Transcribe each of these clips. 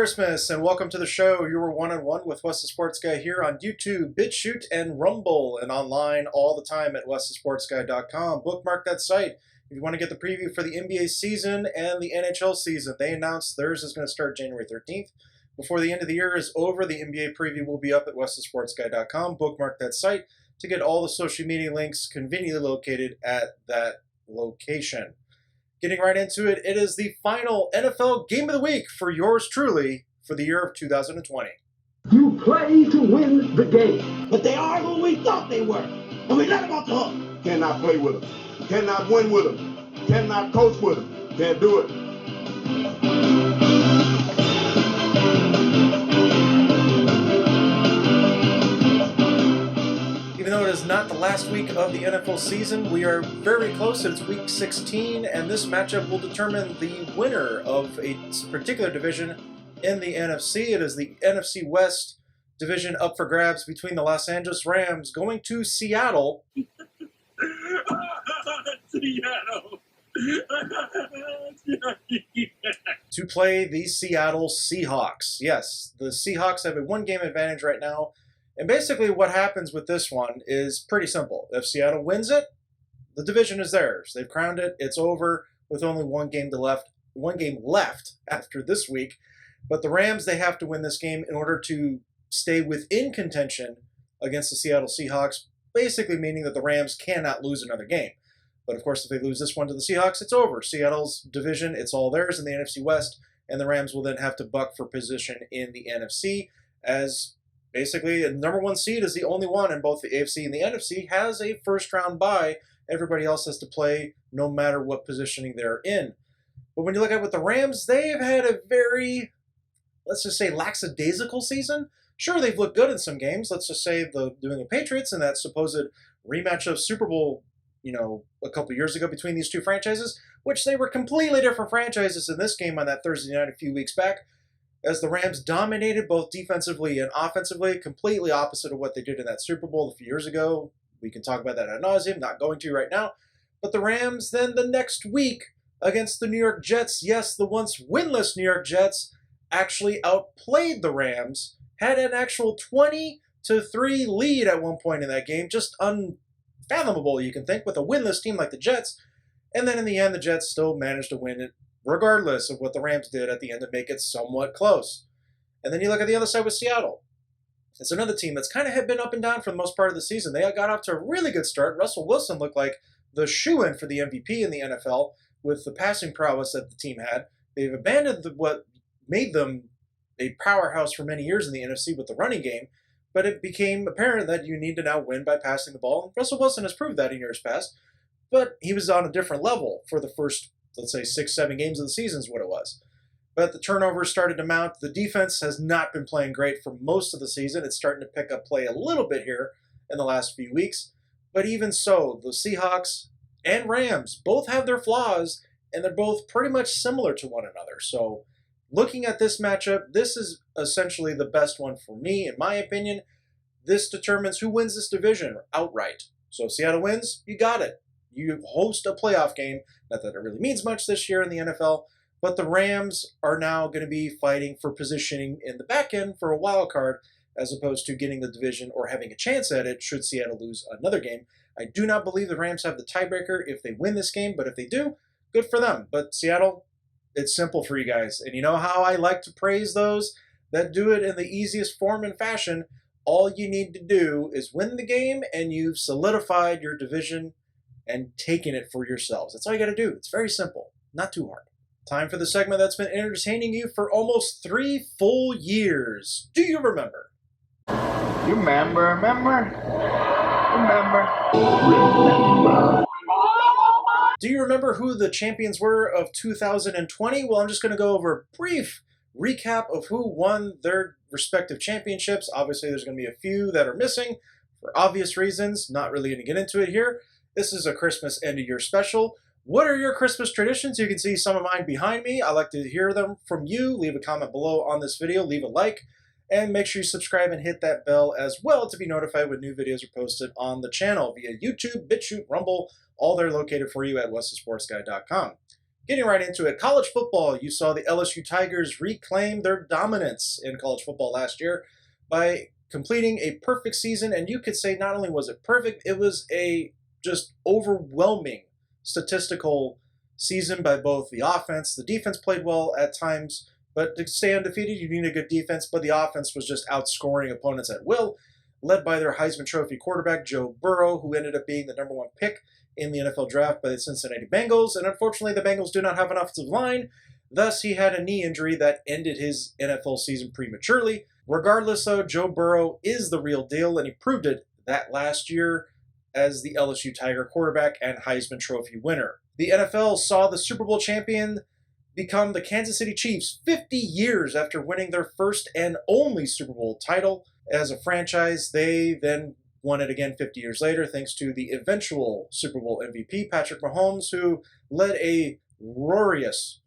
Christmas and welcome to the show. You were one-on-one with Wes the Sports Guy here on YouTube, BitChute, and Rumble, and online all the time at westhesportsguy.com. Bookmark that site if you want to get the preview for the NBA season and the NHL season. They announced theirs is going to start January 13th. Before the end of the year is over, the NBA preview will be up at westhesportsguy.com. Bookmark that site to get all the social media links conveniently located at that location. Getting right into it, it is the final NFL Game of the Week for yours truly for the year of 2020. You play to win the game. But they are who we thought they were. And we let them off the hook. Cannot play with them. Cannot win with them. Cannot coach with them. Can't do it. Even though it is not the last week of the NFL season, we are very close. It's week 16, and this matchup will determine the winner of a particular division in the NFC. It is the NFC West division up for grabs between the Los Angeles Rams going to Seattle. Seattle. To play the Seattle Seahawks. Yes, the Seahawks have a one-game advantage right now. And basically what happens with this one is pretty simple. If Seattle wins it, the division is theirs. They've crowned it. It's over with only one game left after this week. But the Rams, they have to win this game in order to stay within contention against the Seattle Seahawks, basically meaning that the Rams cannot lose another game. But of course, if they lose this one to the Seahawks, it's over. Seattle's division, it's all theirs in the NFC West, and the Rams will then have to buck for position in the NFC as basically, the number one seed is the only one in both the AFC and the NFC, has a first-round bye. Everybody else has to play no matter what positioning they're in. But when you look at with the Rams, they've had a very, let's just say, lackadaisical season. Sure, they've looked good in some games. Let's just say the New England Patriots and that supposed rematch of Super Bowl, a couple years ago between these two franchises, which they were completely different franchises in this game on that Thursday night a few weeks back, as the Rams dominated both defensively and offensively, completely opposite of what they did in that Super Bowl a few years ago. We can talk about that ad nauseum, not going to right now. But the Rams then the next week against the New York Jets, yes, the once winless New York Jets, actually outplayed the Rams, had an actual 20-3 lead at one point in that game, just unfathomable, you can think, with a winless team like the Jets. And then in the end, the Jets still managed to win it, regardless of what the Rams did at the end to make it somewhat close. And then you look at the other side with Seattle. It's another team that's kind of had been up and down for the most part of the season. They got off to a really good start. Russell Wilson looked like the shoo-in for the MVP in the NFL with the passing prowess that the team had. They've abandoned what made them a powerhouse for many years in the NFC with the running game, but it became apparent that you need to now win by passing the ball. And Russell Wilson has proved that in years past, but he was on a different level for the first, let's say, 6-7 games of the season is what it was. But the turnovers started to mount. The defense has not been playing great for most of the season. It's starting to pick up play a little bit here in the last few weeks. But even so, the Seahawks and Rams both have their flaws, and they're both pretty much similar to one another. So looking at this matchup, this is essentially the best one for me, in my opinion. This determines who wins this division outright. So if Seattle wins, you got it. You host a playoff game. Not that it really means much this year in the NFL, but the Rams are now going to be fighting for positioning in the back end for a wild card as opposed to getting the division or having a chance at it should Seattle lose another game. I do not believe the Rams have the tiebreaker if they win this game, but if they do, good for them. But Seattle, it's simple for you guys. And you know how I like to praise those that do it in the easiest form and fashion? All you need to do is win the game and you've solidified your division and taking it for yourselves. That's all you got to do. It's very simple, not too hard. Time for the segment that's been entertaining you for almost 3 full years. Do you remember? You remember? Do you remember who the champions were of 2020? Well, I'm just going to go over a brief recap of who won their respective championships. Obviously, there's going to be a few that are missing for obvious reasons. Not really going to get into it here. This is a Christmas end-of-year special. What are your Christmas traditions? You can see some of mine behind me. I like to hear them from you. Leave a comment below on this video. Leave a like. And make sure you subscribe and hit that bell as well to be notified when new videos are posted on the channel via YouTube, BitChute, Rumble. All they're located for you at westhesportsguy.com. Getting right into it, college football, you saw the LSU Tigers reclaim their dominance in college football last year by completing a perfect season. And you could say not only was it perfect, it was a just overwhelming statistical season by both the offense. The defense played well at times, but to stay undefeated, you need a good defense. But the offense was just outscoring opponents at will, led by their Heisman Trophy quarterback, Joe Burrow, who ended up being the #1 pick in the NFL draft by the Cincinnati Bengals. And unfortunately, the Bengals do not have an offensive line. Thus, he had a knee injury that ended his NFL season prematurely. Regardless, though, Joe Burrow is the real deal, and he proved it that last year as the LSU Tiger quarterback and Heisman Trophy winner. The NFL saw the Super Bowl champion become the Kansas City Chiefs 50 years after winning their first and only Super Bowl title. As a franchise, they then won it again 50 years later, thanks to the eventual Super Bowl MVP, Patrick Mahomes, who led a glorious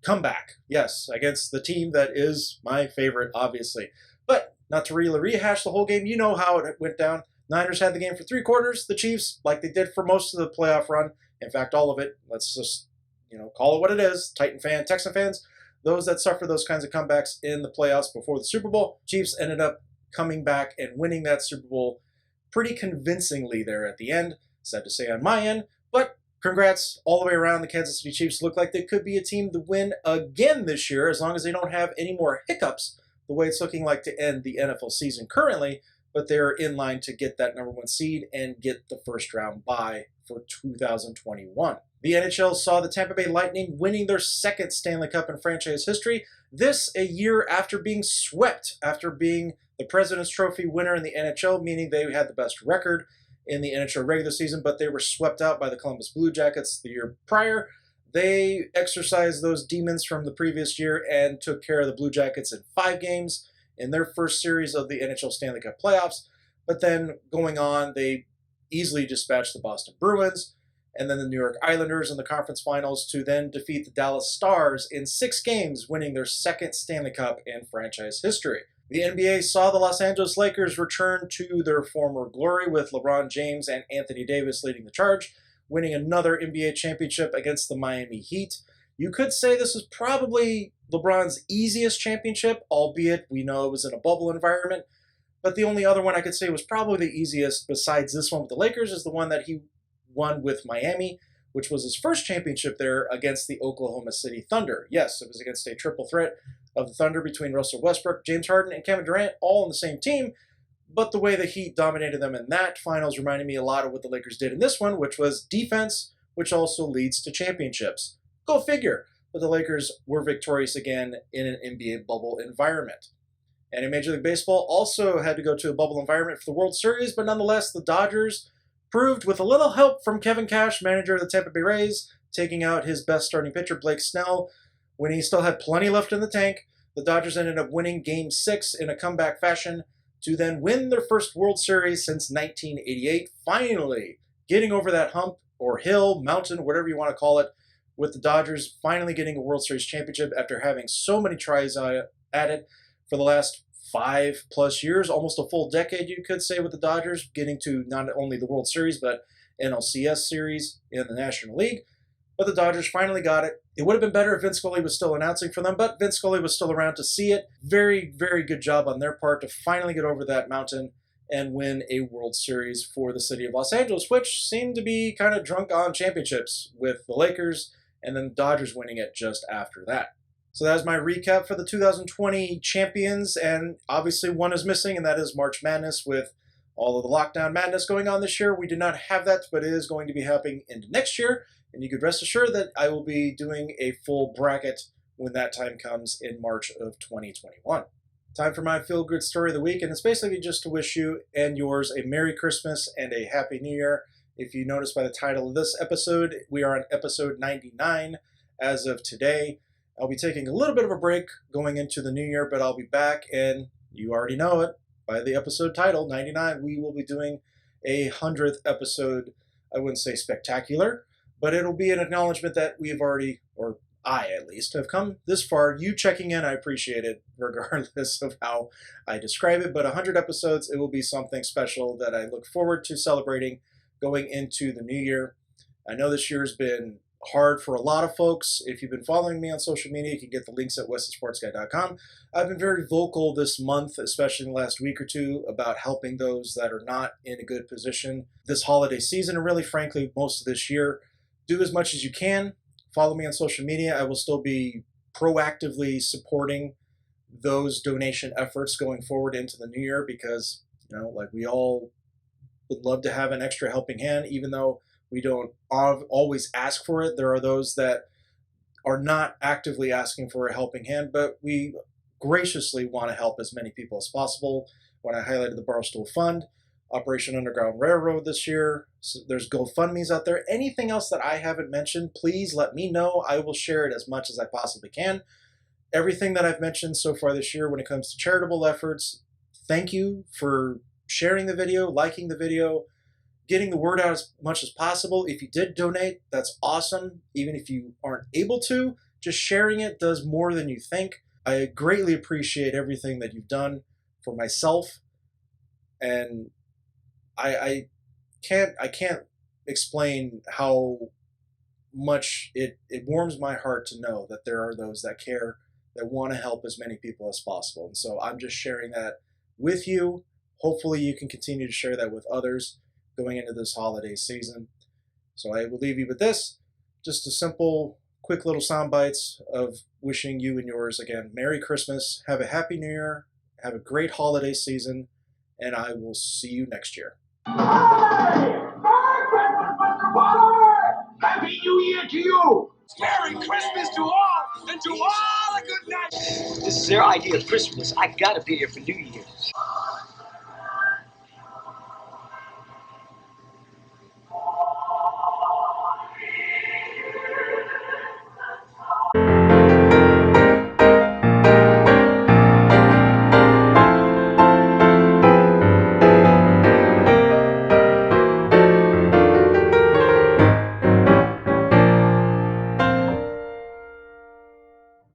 comeback, yes, against the team that is my favorite, obviously. But not to really rehash the whole game, you know how it went down. Niners had the game for 3 quarters. The Chiefs, like they did for most of the playoff run, in fact, all of it, let's just call it what it is, Texan fans, those that suffer those kinds of comebacks in the playoffs before the Super Bowl, Chiefs ended up coming back and winning that Super Bowl pretty convincingly there at the end. Sad to say on my end, but congrats all the way around. The Kansas City Chiefs look like they could be a team to win again this year, as long as they don't have any more hiccups the way it's looking like to end the NFL season currently, but they're in line to get that #1 seed and get the first round bye for 2021. The NHL saw the Tampa Bay Lightning winning their 2nd Stanley Cup in franchise history, this a year after being swept, after being the President's Trophy winner in the NHL, meaning they had the best record in the NHL regular season, but they were swept out by the Columbus Blue Jackets the year prior. They exercised those demons from the previous year and took care of the Blue Jackets in 5 games in their first series of the NHL Stanley Cup playoffs. But then going on, they easily dispatched the Boston Bruins and then the New York Islanders in the conference finals to then defeat the Dallas Stars in 6 games, winning their 2nd Stanley Cup in franchise history. The NBA saw the Los Angeles Lakers return to their former glory with LeBron James and Anthony Davis leading the charge, winning another NBA championship against the Miami Heat. You could say this is probably LeBron's easiest championship, albeit we know it was in a bubble environment. But the only other one I could say was probably the easiest besides this one with the Lakers is the one that he won with Miami, which was his first championship there against the Oklahoma City Thunder. Yes, it was against a triple threat of the Thunder between Russell Westbrook, James Harden, and Kevin Durant, all on the same team. But the way the Heat dominated them in that finals reminded me a lot of what the Lakers did in this one, which was defense, which also leads to championships. Go figure. But the Lakers were victorious again in an NBA bubble environment. And in Major League Baseball also had to go to a bubble environment for the World Series, but nonetheless, the Dodgers proved, with a little help from Kevin Cash, manager of the Tampa Bay Rays, taking out his best starting pitcher, Blake Snell, when he still had plenty left in the tank. The Dodgers ended up winning Game 6 in a comeback fashion to then win their first World Series since 1988, finally getting over that hump or hill, mountain, whatever you want to call it, with the Dodgers finally getting a World Series championship after having so many tries at it for the last 5+ years, almost a full decade, you could say, with the Dodgers, getting to not only the World Series, but NLCS series in the National League. But the Dodgers finally got it. It would have been better if Vince Scully was still announcing for them, but Vince Scully was still around to see it. Very, very good job on their part to finally get over that mountain and win a World Series for the city of Los Angeles, which seemed to be kind of drunk on championships with the Lakers and then the Dodgers winning it just after that. So that was my recap for the 2020 champions, and obviously one is missing, and that is March Madness. With all of the lockdown madness going on this year, we did not have that, but it is going to be happening into next year, and you could rest assured that I will be doing a full bracket when that time comes in March of 2021. Time for my feel-good story of the week, and it's basically just to wish you and yours a Merry Christmas and a Happy New Year. If you notice by the title of this episode, we are on episode 99 as of today. I'll be taking a little bit of a break going into the new year, but I'll be back, and you already know it by the episode title, 99. We will be doing a 100th episode. I wouldn't say spectacular, but it'll be an acknowledgement that we've already, or I at least, have come this far. You checking in, I appreciate it, regardless of how I describe it. But 100 episodes, it will be something special that I look forward to celebrating going into the new year. I know this year's been hard for a lot of folks. If you've been following me on social media, you can get the links at westernsportsguy.com. I've been very vocal this month, especially in the last week or two, about helping those that are not in a good position this holiday season, and really, frankly, most of this year. Do as much as you can. Follow me on social media. I will still be proactively supporting those donation efforts going forward into the new year because, like we all would love to have an extra helping hand, even though we don't always ask for it. There are those that are not actively asking for a helping hand, but we graciously want to help as many people as possible. When I highlighted the Barstool Fund, Operation Underground Railroad this year, so there's GoFundMe's out there. Anything else that I haven't mentioned, please let me know. I will share it as much as I possibly can. Everything that I've mentioned so far this year when it comes to charitable efforts, thank you for sharing the video, liking the video, getting the word out as much as possible. If you did donate, that's awesome. Even if you aren't able to, just sharing it does more than you think. I greatly appreciate everything that you've done for myself, and I can't explain how much it warms my heart to know that there are those that care, that want to help as many people as possible. And so I'm just sharing that with you. Hopefully you can continue to share that with others going into this holiday season. So I will leave you with this, just a simple, quick little sound bites of wishing you and yours again Merry Christmas, have a Happy New Year, have a great holiday season, and I will see you next year. Hey! Merry Christmas, Mr. Pollard! Happy New Year to you! Merry Christmas to all, and to all a good night. This is their idea of Christmas. I gotta be here for New Year.